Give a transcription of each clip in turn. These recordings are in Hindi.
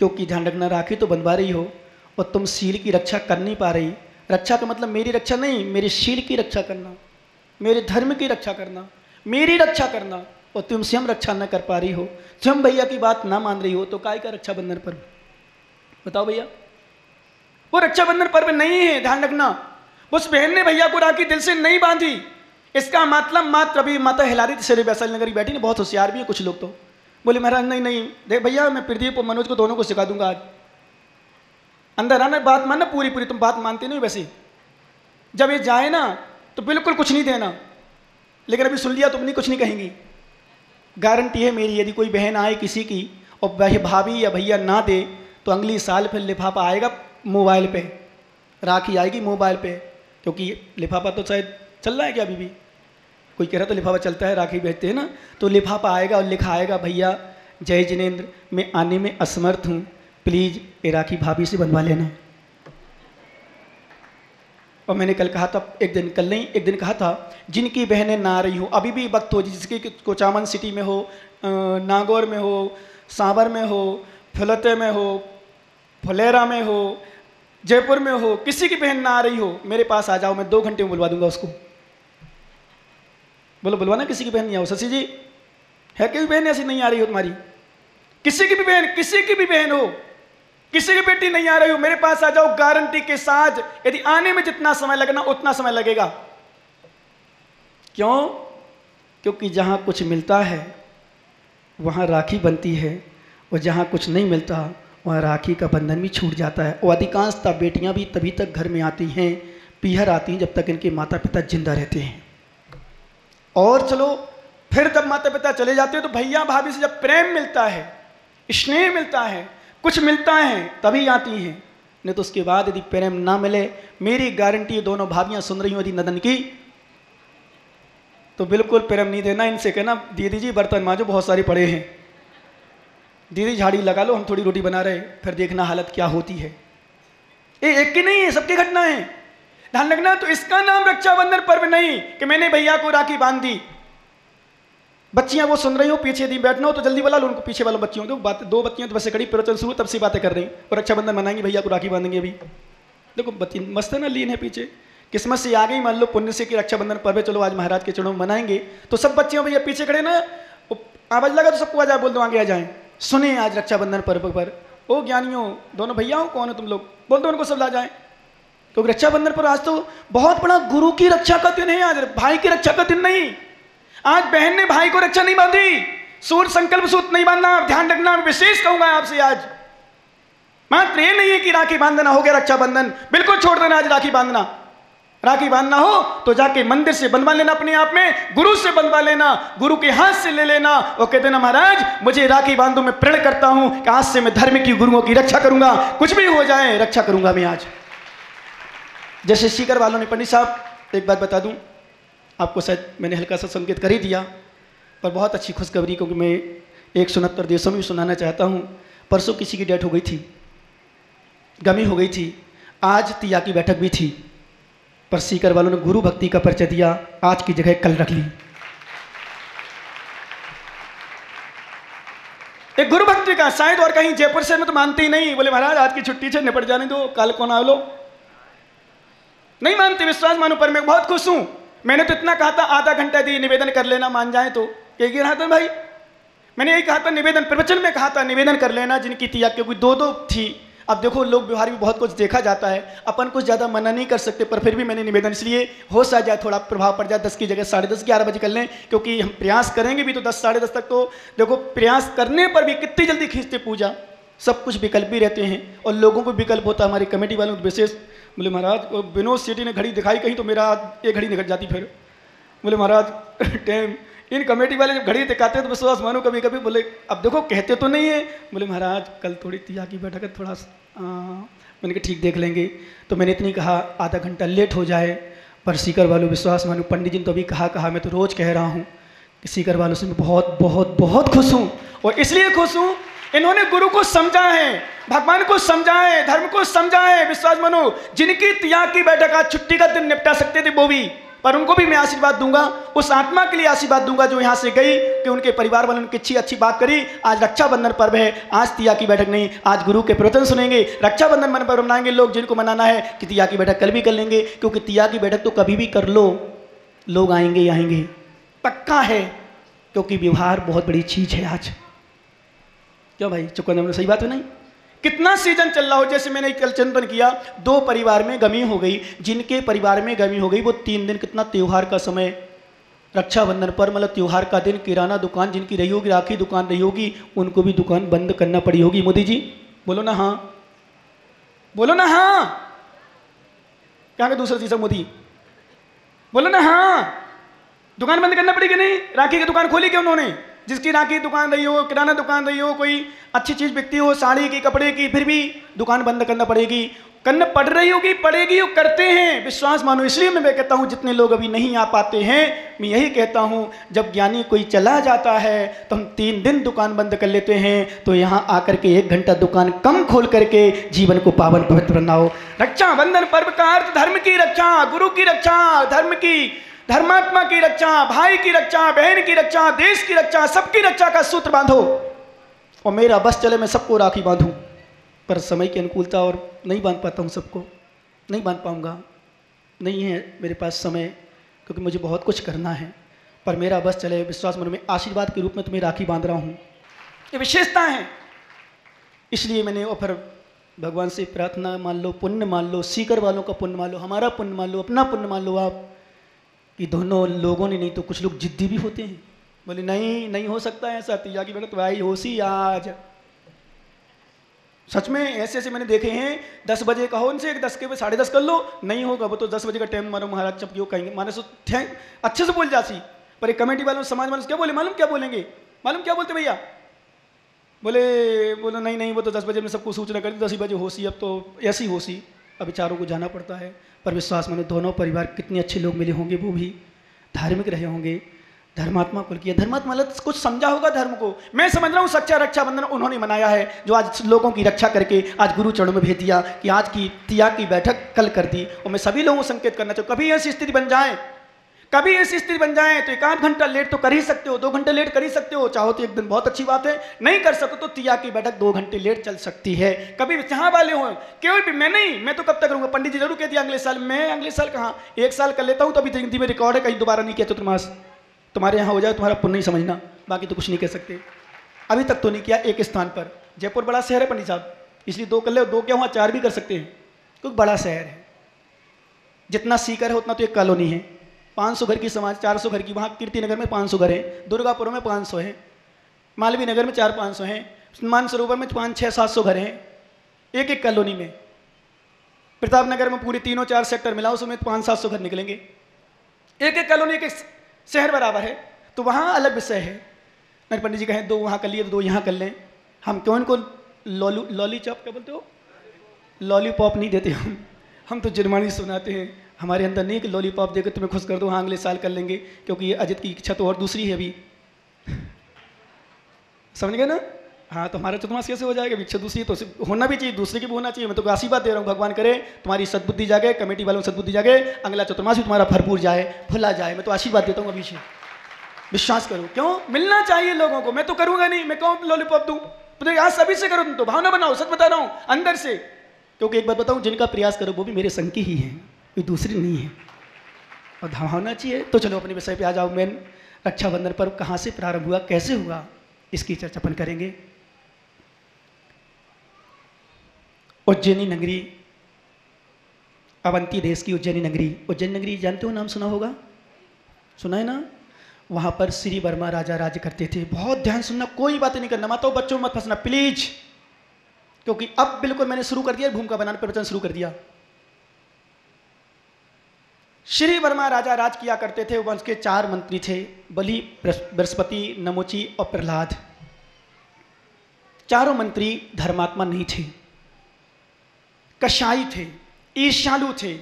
क्योंकि ध्यान रखना, राखी तो बंधवा रही हो और तुम शील की रक्षा कर नहीं पा रही। रक्षा का मतलब मेरी रक्षा नहीं, मेरे शील की रक्षा करना, मेरे धर्म की रक्षा करना, मेरी रक्षा करना, और तुम स्वयं रक्षा न कर पा रही हो, स्वयं भैया की बात ना मान रही हो, तो काय का रक्षाबंधन पर्व? बताओ भैया, वो रक्षाबंधन पर्व नहीं है। ध्यान रखना, उस बहन ने भैया को राखी दिल से नहीं बांधी, इसका मतलब मात्र अभी माता हिलारी शेरे वैशाली नगर की बैठी नहीं, बहुत होशियार भी है कुछ लोग, तो बोले महाराज नहीं नहीं देख भैया, मैं प्रदीप और मनोज को दोनों को सिखा दूंगा, आज अंदर आना, बात मानना पूरी पूरी। तुम बात मानते नहीं वैसे, जब ये जाए ना तो बिल्कुल कुछ नहीं देना, लेकिन अभी सुन लिया तुम नहीं कुछ नहीं कहेंगी। गारंटी है मेरी, यदि कोई बहन आए किसी की और भाभी या भैया ना दे तो अगली साल फिर लिफाफा आएगा मोबाइल पे, राखी आएगी मोबाइल पे, क्योंकि लिफाफा तो शायद चल रहा है क्या अभी भी? कोई कह रहा तो लिफाफा चलता है, राखी भेजते हैं ना, तो लिफाफा आएगा और लिखा आएगा भैया जय जिनेंद्र, मैं आने में असमर्थ हूँ, प्लीज़ ये राखी भाभी से बनवा लेना। और मैंने कल कहा था, एक दिन कहा था, जिनकी बहनें ना आ रही हो, अभी भी वक्त हो, जिसकी कोचामन सिटी में हो, नागौर में हो, सांबर में हो, फुलते में हो, फुलेरा में हो, जयपुर में हो, किसी की बहन ना आ रही हो, मेरे पास आ जाओ, मैं 2 घंटे में बुलवा दूंगा उसको। बोलो बुलवाना, किसी की बहन नहीं आओ। शशि जी, है कोई बहन ऐसी नहीं आ रही हो तुम्हारी? किसी की भी बहन, किसी की भी बहन हो, किसी की बेटी नहीं आ रही हो, मेरे पास आ जाओ, गारंटी के साथ। यदि आने में जितना समय लगना उतना समय लगेगा। क्यों? क्योंकि जहां कुछ मिलता है वहां राखी बनती है, और जहां कुछ नहीं मिलता वहां राखी का बंधन भी छूट जाता है। और अधिकांशतः बेटियां भी तभी तक घर में आती हैं, पीहर आती हैं, जब तक इनके माता पिता जिंदा रहते हैं। और चलो फिर जब माता पिता चले जाते हैं तो भैया भाभी से जब प्रेम मिलता है, स्नेह मिलता है, कुछ मिलता है, तभी आती हैं। नहीं तो उसके बाद यदि प्रेम ना मिले, मेरी गारंटी है, दोनों भाभियां सुन रही हो यदि नदन की, तो बिल्कुल प्रेम नहीं देना। इनसे कहना दीदी जी बर्तन मांजो, बहुत सारे पड़े हैं, दीदी झाड़ी लगा लो, हम थोड़ी रोटी बना रहे, फिर देखना हालत क्या होती है। ये एक की नहीं है, सबकी घटना है। ध्यान रखना, तो इसका नाम रक्षाबंधन पर्व नहीं कि मैंने भैया को राखी बांध दी। बच्चियां वो सुन रही हो, पीछे यदि बैठना हो तो जल्दी बुला लो उनको, पीछे वालों बच्चियों को। बात 2 बच्चियां तो बस खड़ी, प्रवचन शुरू तब से बातें कर रही, और रक्षाबंधन मनाएंगे, भैया को राखी बांधेंगे। अभी देखो बच्ची मस्त है ना, लीन है पीछे, किस्मत से आ गई, मान लो पुण्य से कि रक्षाबंधन पर्व, चलो आज महाराज के चरणों में मनाएंगे। तो सब बच्चियों भैया पीछे खड़े ना, आवाज लगा तो सबको आ जाए, बोल दो आगे आ जाए, सुने आज रक्षाबंधन पर्व पर। ओ ज्ञानियों, दोनों भैया हो, कौन हो तुम लोग, बोल दो उनको, सब ला जाए। क्योंकि रक्षाबंधन पर आज तो बहुत बड़ा गुरु की रक्षा का दिन है, आज भाई की रक्षा का दिन नहीं। आज बहन ने भाई को रक्षा नहीं बांधी, सूर्य संकल्प सूत्र नहीं बांधना। ध्यान रखना, विशेष कहूंगा आपसे आज, मात्र ये नहीं है कि राखी बांधना हो गया रक्षाबंधन, बिल्कुल छोड़ देना आज राखी बांधना। राखी बांधना हो तो जाके मंदिर से बंधवा लेना, अपने आप में गुरु से बंधवा लेना, गुरु के हाथ से ले लेना, और कहते देना महाराज मुझे राखी बांधो, मैं प्रण करता हूं कि आज से मैं धर्म की, गुरुओं की रक्षा करूंगा, कुछ भी हो जाए रक्षा करूंगा मैं आज। जैसे सीकर वालों ने, पंडित साहब एक बात बता दूं आपको, शायद मैंने हल्का सा संकेत कर ही दिया, पर बहुत अच्छी खुशखबरी, क्योंकि मैं 169 देशों में भी सुनाना चाहता हूँ। परसों किसी की डेथ हो गई थी, गमी हो गई थी, आज तिया की बैठक भी थी, पर सीकर वालों ने गुरु भक्ति का परिचय दिया, आज की जगह कल रख ली। एक गुरु भक्ति का, शायद और कहीं जयपुर से में तो मानते ही नहीं, बोले महाराज आज की छुट्टी से निपट जाने दो, कल कौन आ लो, नहीं मानते, विश्वास मानो। पर मैं बहुत खुश हूं, मैंने तो इतना कहा था आधा घंटा दिए निवेदन कर लेना, मान जाए तो। एक ही रहा था भाई, मैंने यही कहा था, निवेदन प्रवचन में कहा था निवेदन कर लेना जिनकी तिया, क्योंकि 2-2 थी। अब देखो लोग व्यवहार भी बहुत कुछ देखा जाता है, अपन कुछ ज़्यादा मना नहीं कर सकते, पर फिर भी मैंने निवेदन, इसलिए हो सा जाए थोड़ा प्रभाव पड़ जाए, 10 की जगह 10:30 11 बजे कर लें, क्योंकि हम प्रयास करेंगे भी तो 10 साढ़े 10 तक। तो देखो प्रयास करने पर भी कितनी जल्दी खींचते पूजा, सब कुछ विकल्प भी रहते हैं, और लोगों को विकल्प होता है। हमारी कमेटी वालों को विशेष, बोले महाराज विनोद सेठी ने घड़ी दिखाई कहीं तो मेरा एक घड़ी निकल जाती, फिर बोले महाराज टाइम, इन कमेटी वाले जब घड़ी दिखाते हैं तो विश्वास मानो कभी कभी, बोले अब देखो कहते तो नहीं है, बोले महाराज कल थोड़ी तिया की बैठक है, थोड़ा मैंने कहा ठीक देख लेंगे। तो मैंने इतनी कहा आधा घंटा लेट हो जाए, पर सीकर वालों विश्वास मानो, पंडित जी ने तो अभी कहा, मैं तो रोज़ कह रहा हूँ कि सीकर वालों से मैं बहुत बहुत बहुत खुश हूँ। और इसलिए खुश हूँ, इन्होंने गुरु को समझा है, भगवान को समझा है, धर्म को समझा है। विश्वास मानो, जिनकी तिया की बैठक आज छुट्टी का दिन निपटा सकते थे वो भी, पर उनको भी मैं आशीर्वाद दूंगा, उस आत्मा के लिए आशीर्वाद दूंगा जो यहाँ से गई, क्योंकि उनके परिवार वालों ने अच्छी अच्छी बात करी। आज रक्षाबंधन पर्व है, आज तिया की बैठक नहीं, आज गुरु के प्रवचन सुनेंगे, रक्षाबंधन मन पर्व मनाएंगे। लोग जिनको मनाना है कि तिया की बैठक कल भी कर लेंगे, क्योंकि तिया की बैठक तो कभी भी कर लो, लोग आएंगे ही आएंगे, पक्का है, क्योंकि व्यवहार बहुत बड़ी चीज है। आज क्यों भाई चुकंदर में सही बात है नहीं? कितना सीजन चल रहा हो, जैसे मैंने कल चिंतन किया, 2 परिवार में गमी हो गई, जिनके परिवार में गमी हो गई वो 3 दिन, कितना त्योहार का समय, रक्षाबंधन पर मतलब त्योहार का दिन, किराना दुकान जिनकी रही होगी, राखी दुकान रही होगी, उनको भी दुकान बंद करना पड़ी होगी। मोदी जी बोलो ना हाँ, बोलो ना हाँ, क्या दूसरा चीज है मोदी, बोलो ना हाँ, दुकान बंद करना पड़ेगी नहीं? राखी की दुकान खोली क्यों उन्होंने? जिसकी राखी दुकान रही हो, किराना दुकान रही हो, कोई अच्छी चीज बिकती हो, साड़ी की, कपड़े की, फिर भी दुकान बंद करना पड़ेगी, करना पड़ रही होगी, पड़ेगी, वो करते हैं, विश्वास मानो। इसलिए मैं कहता हूं जितने लोग अभी नहीं आ पाते हैं, मैं यही कहता हूं जब ज्ञानी कोई चला जाता है तो हम 3 दिन दुकान बंद कर लेते हैं, तो यहां आकर के 1 घंटा दुकान कम खोल करके जीवन को पावन पवित्र बनाओ। रक्षाबंधन पर्व का अर्थ धर्म की रक्षा, गुरु की रक्षा, धर्म की, धर्मात्मा की रक्षा, भाई की रक्षा, बहन की रक्षा, देश की रक्षा, सबकी रक्षा का सूत्र बांधो। और मेरा बस चले मैं सबको राखी बांधूं, पर समय की अनुकूलता और नहीं बांध पाता हूं, सबको नहीं बांध पाऊंगा, नहीं है मेरे पास समय, क्योंकि मुझे बहुत कुछ करना है। पर मेरा बस चले, विश्वास मन में आशीर्वाद के रूप में तुम्हें राखी बांध रहा हूं, ये विशेषता है। इसलिए मैंने और फिर भगवान से प्रार्थना मान लो, पुण्य मान लो, सीकर वालों का पुण्य मान लो, हमारा पुण्य मान लो, अपना पुण्य मान लो आप, कि दोनों लोगों ने, नहीं तो कुछ लोग जिद्दी भी होते हैं, बोले नहीं नहीं हो सकता है ऐसा, तिया की बैठक तो आई हो सी आज। सच में ऐसे ऐसे मैंने देखे हैं, 10 बजे कहो उनसे 10 के 10:30 कर लो, नहीं होगा, वो तो 10 बजे का टाइम मारो महाराज, जब क्यों कहेंगे, माने सो अच्छे से बोल जासी, पर एक कमेटी वालों, समाज वालों क्या बोले मालूम, क्या बोलेंगे मालूम, क्या बोलते भैया, बोलो नहीं नहीं, वो तो 10 बजे में सबको सूचना कर दी, 10 ही बजे होसी, अब तो ऐसी होसी, अब बेचारों को जाना पड़ता है। पर विश्वास मानो दोनों परिवार कितने अच्छे लोग मिले होंगे, वो भी धार्मिक रहे होंगे, धर्मात्मा कुल किया, धर्मात्मा मतलब कुछ समझा होगा धर्म को। मैं समझ रहा हूँ सच्चा रक्षाबंधन उन्होंने मनाया है, जो आज लोगों की रक्षा करके आज गुरु चरणों में भेज दिया कि आज की तिया की बैठक कल कर दी। और मैं सभी लोगों को संकेत करना चाहूँ, कभी ऐसी स्थिति बन जाए, कभी ऐसी स्थिति बन जाए तो 1 घंटा लेट तो कर ही सकते हो, 2 घंटे लेट कर ही सकते हो, चाहो तो 1 दिन बहुत अच्छी बात है, नहीं कर सकते तो तिया की बैठक 2 घंटे लेट चल सकती है। कभी जहाँ वाले हो, कोई भी, मैं नहीं, मैं तो कब तक करूँगा, पंडित जी जरूर कह दिया अगले साल, मैं अगले साल कहाँ, 1 साल कर लेता हूँ, तो अभी जिंदगी में रिकॉर्ड है, कहीं दोबारा नहीं किया चतुर्मास, तुम्हारे यहाँ हो जाए तुम्हारा पुण्य नहीं समझना, बाकी तो कुछ नहीं कह सकते। अभी तक तो नहीं किया एक स्थान पर, जयपुर बड़ा शहर है पंडित साहब, इसलिए 2 कर ले, 2 क्या वहाँ 4 भी कर सकते हैं, क्योंकि बड़ा शहर है, जितना सीकर है उतना तो एक कॉलोनी है, 500 घर की समाज, 400 घर की, वहाँ कीर्तिनगर में 500 घर हैं, दुर्गापुर में 500 हैं, मालवीय नगर में 400-500 हैं, मानसरोवर में 500-600-700 घर हैं, एक कॉलोनी में। प्रतापनगर में पूरे 3-4 सेक्टर मिला, उसमें 500-700 घर निकलेंगे, एक कॉलोनी, एक शहर बराबर है, तो वहाँ अलग विषय है। मेरे पंडित जी कहें 2 वहाँ कर लिए तो 2 यहाँ कर लें, हम क्यों इनको लॉली चॉप क्या बोलते हो, लॉलीपॉप नहीं देते हम तो जुर्मानी सुनाते हैं, हमारे अंदर नहीं कि लॉलीपॉप देकर तुम्हें खुश कर दो, हाँ अगले साल कर लेंगे, क्योंकि ये अजित की इच्छा तो और दूसरी है अभी, समझ गए ना? हाँ, तो हमारा चतुर्मास कैसे हो जाएगा, इच्छा दूसरी तो होना भी चाहिए, दूसरे की भी होना चाहिए। मैं तो आशीर्वाद दे रहा हूँ, भगवान करे तुम्हारी सद्बुद्धि जागे, कमेटी वालों की सद्बुद्धि जागे, अगला चतुर्मास भी तुम्हारा भरपूर जाए, फुला जाए, मैं तो आशीर्वाद देता हूँ अभी से, विश्वास करो। क्यों मिलना चाहिए लोगों को, मैं तो करूँगा नहीं, मैं कौन लॉलीपॉप दूँ, तो यहाँ सभी से करो, तुम तो भावना बनाओ, सच बता रहा हूँ अंदर से, क्योंकि एक बात बताऊँ, जिनका प्रयास करो वो भी मेरे संग के ही हैं, कोई दूसरी नहीं है, और धावना चाहिए। तो चलो अपने विषय पे आ जाओ, मेन रक्षाबंधन पर्व कहाँ से प्रारंभ हुआ, कैसे हुआ, इसकी चर्चा अपन करेंगे। उज्जैनी नगरी, अवंती देश की उज्जैनी नगरी, उज्जैन नगरी जानते हो, नाम सुना होगा, सुना है ना? वहाँ पर श्री वर्मा राजा राज्य करते थे। बहुत ध्यान सुनना, कोई बातें नहीं करना, माताओं बच्चों मत फंसना प्लीज, क्योंकि अब बिल्कुल मैंने शुरू कर दिया, भूमिका बनाने प्रवचन शुरू कर दिया। श्री वर्मा राजा राज किया करते थे, वंश के 4 मंत्री थे, बलि, बृहस्पति, नमोची और प्रहलाद। चारों मंत्री धर्मात्मा नहीं थे, कषाई थे, ईर्ष्यालु थे,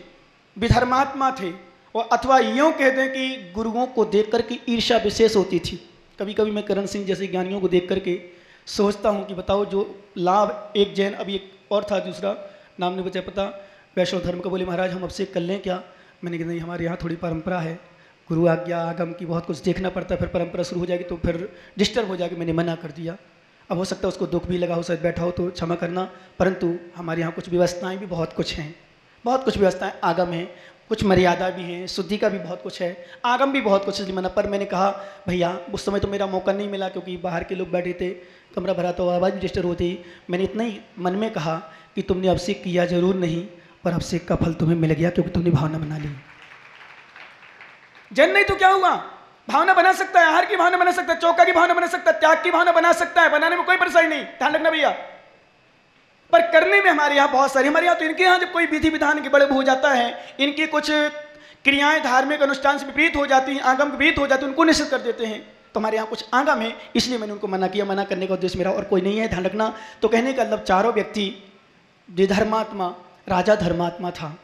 विधर्मात्मा थे, और अथवा यूँ कह दें कि गुरुओं को देख करके ईर्ष्या विशेष होती थी। कभी कभी मैं करण सिंह जैसे ज्ञानियों को देख करके सोचता हूँ कि बताओ, जो लाभ एक जैन, अभी एक और था दूसरा, नाम नहीं बचा पता, वैष्णव धर्म का, बोले महाराज हम अब से कर लें क्या? मैंने कहा नहीं, हमारे यहाँ थोड़ी परंपरा है, गुरु आज्ञा आगम की बहुत कुछ देखना पड़ता है, फिर परंपरा शुरू हो जाएगी तो फिर डिस्टर्ब हो जाएगी, मैंने मना कर दिया। अब हो सकता है उसको दुख भी लगा हो, शायद बैठा हो तो क्षमा करना, परंतु हमारे यहाँ कुछ व्यवस्थाएं भी बहुत कुछ हैं, बहुत कुछ व्यवस्थाएं आगम हैं, कुछ मर्यादा भी हैं, शुद्धि का भी बहुत कुछ है, आगम भी बहुत कुछ है मना। पर मैंने कहा भैया उस समय तो मेरा मौका नहीं मिला क्योंकि बाहर के लोग बैठे थे, कमरा भरा तो आवाज़ भी डिस्टर्ब होती। मैंने इतना ही मन में कहा कि तुमने अभिषेक किया जरूर नहीं, पर अभिषेक का फल तुम्हें मिल गया क्योंकि तुमने भावना बना ली। जन नहीं तो क्या हुआ, भावना बना सकता है, आहार की भावना बना सकता है, चौका की भावना बना सकता है, त्याग की भावना बना सकता है, बनाने में कोई परेशानी नहीं, ध्यान रखना भैया। पर करने में हमारे यहाँ बहुत सारी, हमारे यहाँ तो इनके यहाँ जब कोई विधि विधान के बड़े हो जाता है, इनकी कुछ क्रियाएं धार्मिक अनुष्ठान से विपरीत हो जाती हैं, आगम विपरीत हो जाती है, उनको निषेध कर देते हैं। तो हमारे यहाँ कुछ आगम है, इसलिए मैंने उनको मना किया। मना करने का उद्देश्य मेरा और कोई नहीं है, ध्यान रखना। तो कहने का मतलब चारों व्यक्ति, धर्मात्मा, राजा धर्मात्मा था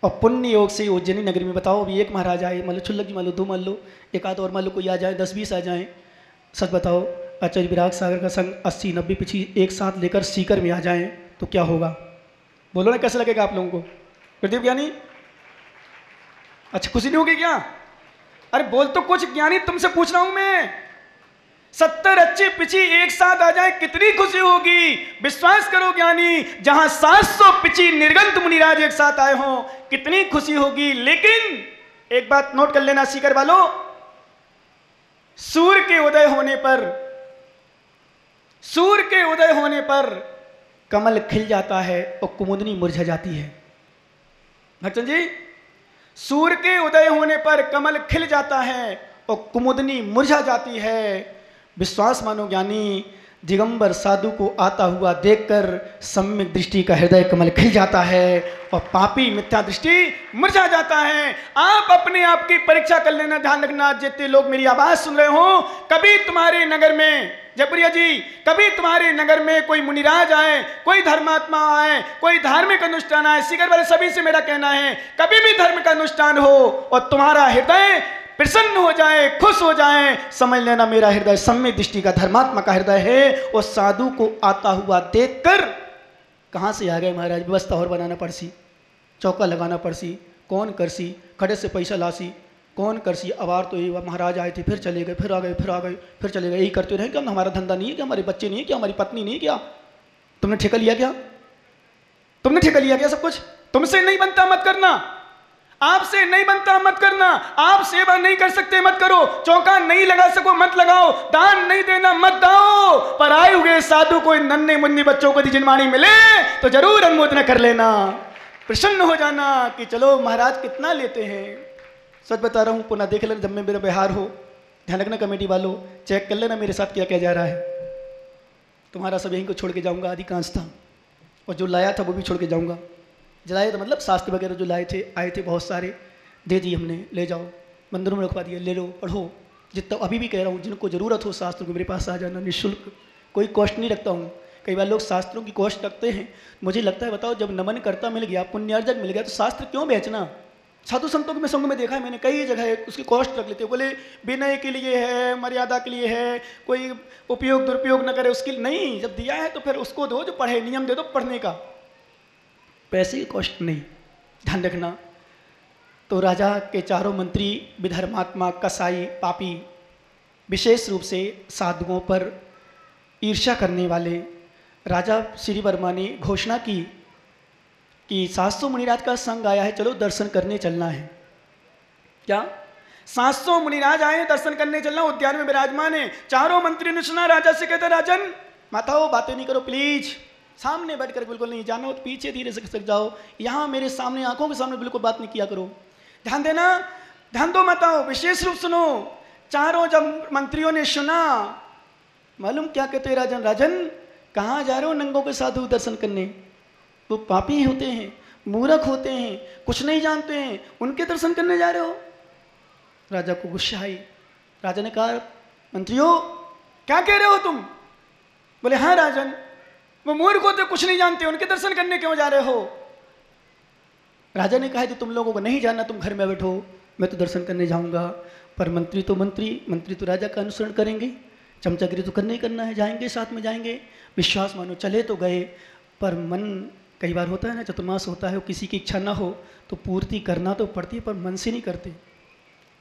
और पुण्य योग से उज्जैनी नगरी में, बताओ अभी एक महाराज आए, मान लो छुल्लक जी मान लो, दो मान लो, एक आध और मान लो, कोई आ जाए, 10-20 आ जाएं, सच बताओ आचार्य विराग सागर का संघ 80-90 पिछी एक साथ लेकर सीकर में आ जाएं तो क्या होगा? बोलो ना, कैसा लगेगा आप लोगों को? प्रदीप ज्ञानी, अच्छा खुशी नहीं होगी क्या? अरे बोल तो कुछ ज्ञानी, तुमसे पूछ रहा हूं मैं। 70 अच्छे पिछी एक साथ आ जाए कितनी खुशी होगी, विश्वास करो ज्ञानी। जहां 700 पिछी निर्गंत मुनिराज एक साथ आए हों कितनी खुशी होगी। लेकिन एक बात नोट कर लेना सीकर वालों, सूर्य के उदय होने पर, सूर्य के उदय होने पर कमल खिल जाता है और कुमुदनी मुरझा जाती है। भक्तन जी, सूर्य के उदय होने पर कमल खिल जाता है और कुमुदनी मुरझा जाती है। विश्वास मानो ज्ञानी, दिगंबर साधु को आता हुआ देखकर सम्यक दृष्टि का हृदय कमल खिल जाता है और पापी मिथ्या दृष्टि मुरझा जाता है। आप अपने आप की परीक्षा कर लेना, ध्यान रखना। जितने लोग मेरी आवाज सुन रहे हो, कभी तुम्हारे नगर में, जयप्रिया जी, कभी तुम्हारे नगर में कोई मुनिराज आए, कोई धर्मात्मा आए, कोई धार्मिक अनुष्ठान आए, सीकर वाले सभी से मेरा कहना है, कभी भी धर्म का अनुष्ठान हो और तुम्हारा हृदय प्रसन्न हो जाए, खुश हो जाए, समझ लेना मेरा हृदय सम्यक दृष्टि का धर्मात्मा का हृदय है। और साधु को आता हुआ देखकर, कहां से आ गए महाराज, व्यवस्था और बनाना पड़सी, चौका लगाना पड़सी, कौन करसी, खड़े से पैसा लासी, कौन करसी। अवार तो ये महाराज आए थे, फिर चले गए, फिर आ गए, फिर आ गए, फिर चले गए, यही करते रहे। क्या हमारा धंधा नहीं है क्या? हमारे बच्चे नहीं है क्या? हमारी पत्नी नहीं है क्या? तुमने ठेका लिया क्या? तुमने ठेका लिया क्या? सब कुछ तुमसे नहीं बनता, मत करना। आपसे नहीं बनता, मत करना। आप सेवा नहीं कर सकते, मत करो। चौका नहीं लगा सको, मत लगाओ। दान नहीं देना, मत दो। पर आए हुए साधु को, इन नन्हे मुन्नी बच्चों को जिनवाणी मिले तो जरूर अनुमोदन कर लेना, प्रसन्न हो जाना कि चलो महाराज कितना लेते हैं। सच बता रहा हूं, पुनः देख लेना जब मैं मेरा बिहार हो। ध्यान रखना कमेटी वालों, चेक कर लेना मेरे साथ क्या क्या जा रहा है। तुम्हारा सब यहीं को छोड़ के जाऊंगा, अधिकांश था, और जो लाया था वो भी छोड़ के जाऊंगा। जलाए तो मतलब शास्त्र वगैरह जो लाए थे, आए थे बहुत सारे, दे दिए हमने, ले जाओ, मंदिरों में रखवा दिए, ले लो, पढ़ो। जितना अभी भी कह रहा हूँ, जिनको ज़रूरत हो शास्त्र को मेरे पास आ जाना, निःशुल्क, कोई कॉस्ट नहीं रखता हूँ। कई बार लोग शास्त्रों की कॉस्ट रखते हैं। मुझे लगता है, बताओ, जब नमन करता मिल गया, पुण्यार्जक मिल गया, तो शास्त्र क्यों बेचना? साधु संतों के संग में देखा है मैंने, कई जगह उसकी कॉस्ट रख लेते हैं। बोले विनय के लिए है, मर्यादा के लिए है, कोई उपयोग दुरुपयोग न करे उसके लिए नहीं। जब दिया है तो फिर उसको दो जो पढ़े, नियम दे दो पढ़ने का, पैसे की कॉस्ट नहीं। ध्यान रखना। तो राजा के चारों मंत्री, विधर्मात्मा, कसाई, पापी, विशेष रूप से साधुओं पर ईर्ष्या करने वाले, राजा श्री वर्मा ने घोषणा की कि 700 मुनिराज का संघ आया है, चलो दर्शन करने चलना है। क्या 700 मुनिराज आए, दर्शन करने चलना, उद्यान में विराजमान है। चारों मंत्री ने सुना, राजा से कहते, राजन माताओं बातें नहीं करो प्लीज, सामने बैठकर बिल्कुल नहीं, जाना हो तो पीछे धीरे से खिसक जाओ, यहाँ मेरे सामने, आंखों के सामने बिल्कुल बात नहीं किया करो। ध्यान देना, ध्यान दो माताओं, विशेष रूप सुनो। चारों जब मंत्रियों ने सुना, मालूम क्या कहते, राजन, राजन कहाँ जा रहे हो नंगों के साधु दर्शन करने? वो पापी होते हैं, मूर्ख होते हैं, कुछ नहीं जानते हैं, उनके दर्शन करने जा रहे हो? राजा को गुस्सा आई। राजा ने कहा, मंत्रियों क्या कह रहे हो तुम? बोले हाँ राजन, वो मूर्ख होते, कुछ नहीं जानते, उनके दर्शन करने क्यों जा रहे हो? राजा ने कहा, तो तुम लोगों को नहीं जानना, तुम घर में बैठो, मैं तो दर्शन करने जाऊंगा। पर मंत्री तो मंत्री तो राजा का अनुसरण करेंगे, चमचागिरी तो करना ही करना है, जाएंगे, साथ में जाएंगे। विश्वास मानो, चले तो गए, पर मन कई बार होता है ना, चतुर्मास होता है, किसी की इच्छा ना हो तो पूर्ति करना तो पड़ती है, पर मन से नहीं करते।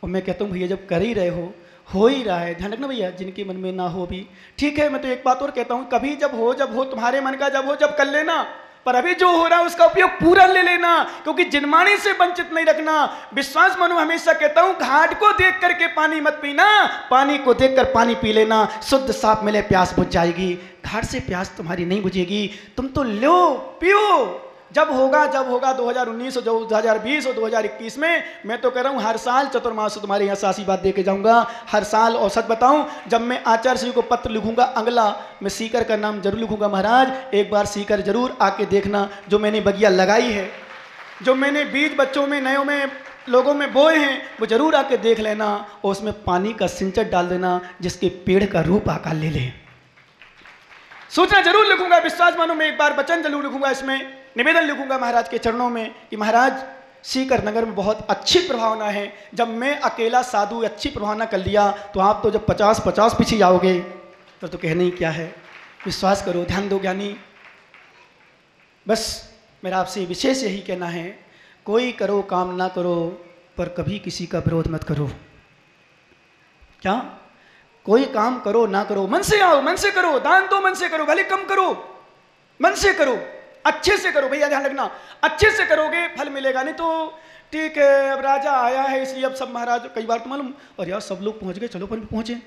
और मैं कहता हूँ भैया जब कर ही रहे हो ही रहा है, ध्यान रखना भैया, जिनके मन में ना हो भी ठीक है। मैं तो एक बात और कहता हूँ, कभी जब हो तुम्हारे मन का जब कर लेना, पर अभी जो हो रहा है उसका उपयोग पूरा ले लेना, क्योंकि जिनमानी से वंचित नहीं रखना। विश्वास मानो, हमेशा कहता हूं घाट को देख करके पानी मत पीना, पानी को देखकर पानी पी लेना, शुद्ध साफ मिले प्यास बुझ जाएगी। घाट से प्यास तुम्हारी नहीं बुझेगी, तुम तो लो पियो। जब होगा 2019 और 2020 और 2021 में, मैं तो कह रहा हूं हर साल चतुर्मास तुम्हारे यहाँ सासी बात दे के जाऊंगा हर साल। और सच बताऊं, जब मैं आचार्य श्री को पत्र लिखूंगा अगला, मैं सीकर का नाम जरूर लिखूंगा। महाराज एक बार सीकर जरूर आके देखना, जो मैंने बगिया लगाई है, जो मैंने बीज बच्चों में नयों में लोगों में बोए हैं, वो जरूर आके देख लेना और उसमें पानी का सिंचन डाल देना, जिसके पेड़ का रूप आकार ले ले। सूचना जरूर लिखूंगा, विश्वास मानो, मैं एक बार वचन जरूर लिखूंगा, इसमें निवेदन लिखूंगा महाराज के चरणों में कि महाराज सीकर नगर में बहुत अच्छी प्रभावना है। जब मैं अकेला साधु अच्छी प्रभावना कर लिया, तो आप तो जब 50-50 पीछे जाओगे तो कहने ही क्या है। विश्वास करो, ध्यान दो ज्ञानी। बस मेरा आपसे विशेष यही कहना है, कोई करो काम ना करो, पर कभी किसी का विरोध मत करो। क्या? कोई काम करो ना करो, मन से आओ, मन से करो, दान दो मन से करो, भले कम करो, मन से करो, अच्छे से करो। भैया ध्यान रखना, अच्छे से करोगे फल मिलेगा, नहीं तो ठीक है अब राजा आया है इसलिए अब सब महाराज, कई बार तो मालूम, और यार सब लोग पहुंच गए, चलो अपन भी पहुंचे,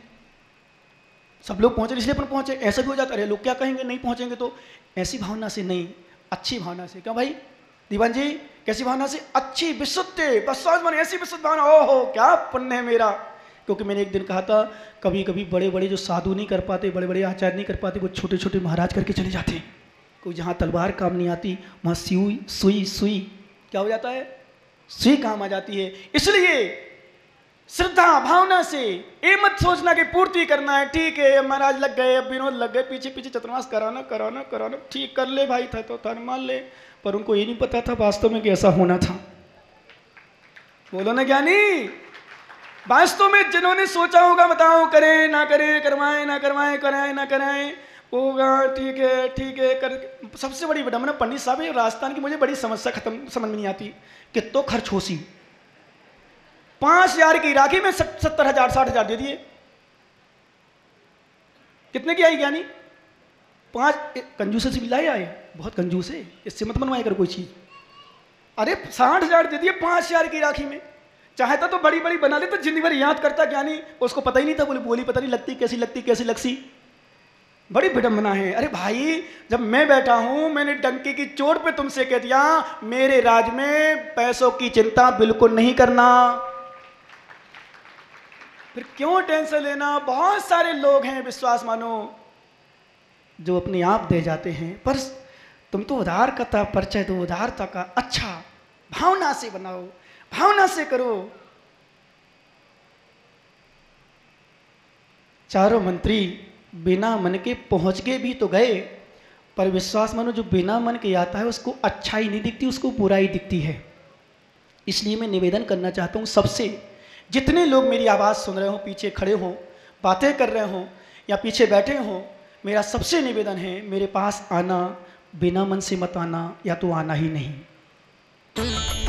सब लोग पहुंचे इसलिए अपन पहुंचे, ऐसा भी हो जाता है। लोग क्या कहेंगे नहीं पहुंचेंगे तो। ऐसी भावना से नहीं, अच्छी भावना से। क्यों भाई दीवान जी, कैसी भावना से? अच्छी विशुद्ध विश्वास माने, ऐसी विशुद्ध भावना, ओहो क्या पुण्य है मेरा। क्योंकि मैंने एक दिन कहा था, कभी कभी बड़े बड़े जो साधु नहीं कर पाते, बड़े बड़े आचार्य नहीं कर पाते, वो छोटे छोटे महाराज करके चले जाते हैं। कोई जहाँ तलवार काम नहीं आती, वहाँ सुई क्या हो जाता है, सुई काम आ जाती है। इसलिए श्रद्धा भावना से ये मत सोचना कि पूर्ति करना है, ठीक है महाराज लग गए, अब विनोद लग गए, पीछे पीछे चतुर्मास कराना, ठीक कर ले भाई, था तो था मान ले, पर उनको ये नहीं पता था वास्तव में कैसा होना था। बोलो ना ज्ञानी, वास्तव में जिन्होंने सोचा होगा, बताओ करें ना करें, करवाएं ना करवाएं, कराएं ना कराएं, होगा ठीक है कर। सबसे बड़ी विडम्बना पंडित साहब, ये राजस्थान की मुझे बड़ी समस्या खत्म समझ में नहीं आती कि तो खर्च होसी 5,000 की राखी में 70,000 60,000 दे दिए। कितने की आई ज्ञानी? 5 कंजूस से भी लाए आए, बहुत कंजूस है, इससे मत मनवाए कर कोई चीज। अरे 60,000 दे दिए 5,000 की राखी में। चाहता तो बड़ी बड़ी बना ले, तो जिंदगी भर याद करता ज्ञानी, उसको पता ही नहीं था, बोली पता नहीं लगती कैसी लगती। बड़ी विडंबना है। अरे भाई जब मैं बैठा हूं, मैंने डंके की चोट पे तुमसे कह दिया, मेरे राज में पैसों की चिंता बिल्कुल नहीं करना, फिर क्यों टेंशन लेना। बहुत सारे लोग हैं विश्वास मानो जो अपने आप दे जाते हैं, पर तुम तो उदारता परिचय दो, उदारता का अच्छा भावना से बनाओ, भावना से करो। चारों मंत्री बिना मन के पहुंच के भी तो गए, पर विश्वास मानो जो बिना मन के आता है उसको अच्छाई नहीं दिखती, उसको बुराई दिखती है। इसलिए मैं निवेदन करना चाहता हूँ सबसे, जितने लोग मेरी आवाज़ सुन रहे हो, पीछे खड़े हो, बातें कर रहे हो या पीछे बैठे हो, मेरा सबसे निवेदन है, मेरे पास आना, बिना मन से मत आना, या तो आना ही नहीं।